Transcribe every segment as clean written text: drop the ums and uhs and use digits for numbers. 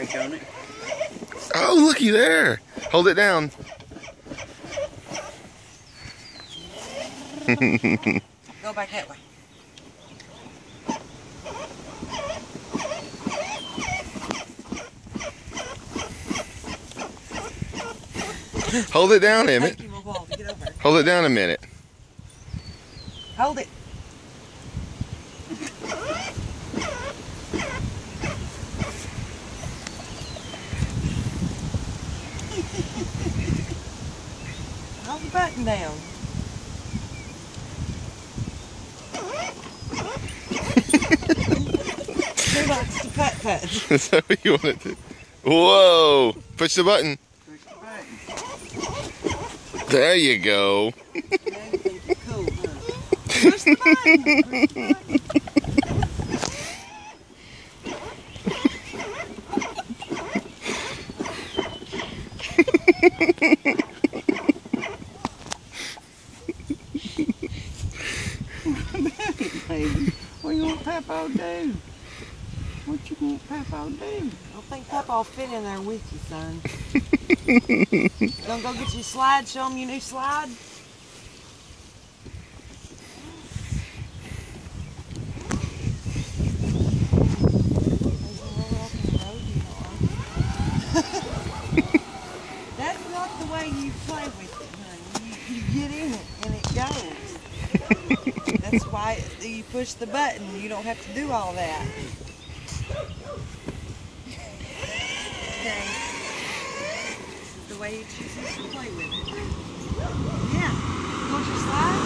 brake on it. Oh, looky there. Hold it down. Go back that way. Hold it down, Emmett. Take him a while to get over. Hold it down a minute. Hold it. Hold the button down. Who likes to putt? Is that what you want to do? Whoa! Push the button. Push the button. There you go. Now you think you're cool, huh? Push the button. Push the button. Baby, what you want Papa to do? What you want Papa to do? I don't think Papa will fit in there with you, son. Gonna go get your slide? Show him your new slide? That's not the way you play with it, honey. You get in it and it goes. That's why you push the button. You don't have to do all that. Okay. This is the way you choose to play with it. Yeah. Want your slide?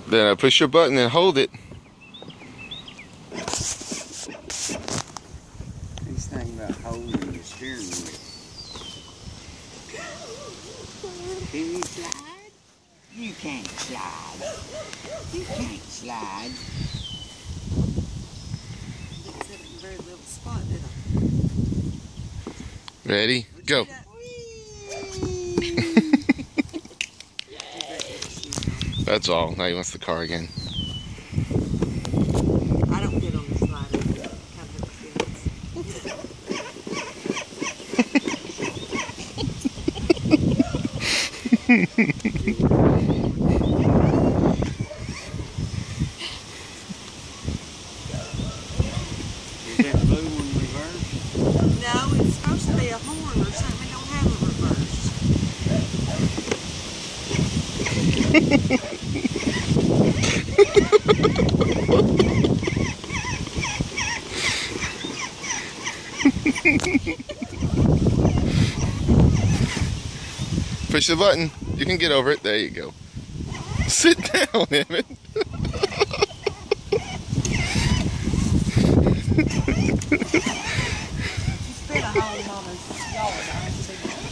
Then I push your button and hold it. This thing about holding the steering wheel. Can you slide? You can't slide. You can't slide. It's in a very little spot, did I? Ready? Go. That's all. Now he wants the car again. I don't get on the slide. I have no experience. Is that blue one reversed? No, it's supposed to be a horn or something. It don't have a reverse. Push the button. You can get over it. There you go. Sit down, Emmett. You spit a hole in Mama's yard. I have to do that.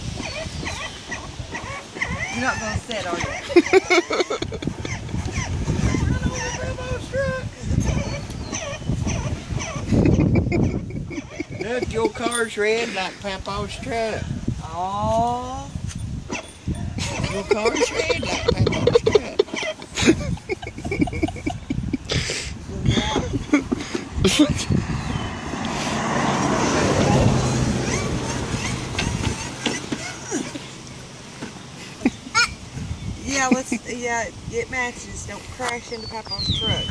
You're not going to sit, are you? Look, your car's red like Papa's truck. Oh. Your car's red like Papa's truck. Yeah, it matches. Don't crash into Papa's truck.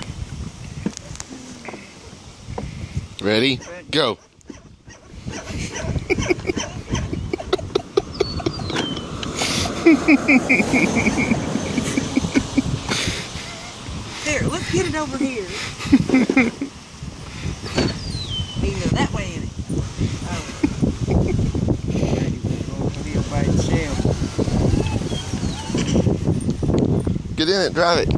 Ready? Go. There, let's get it over here. You know, that way in it. Oh. Ready to go by itself. Get in it. Drive it.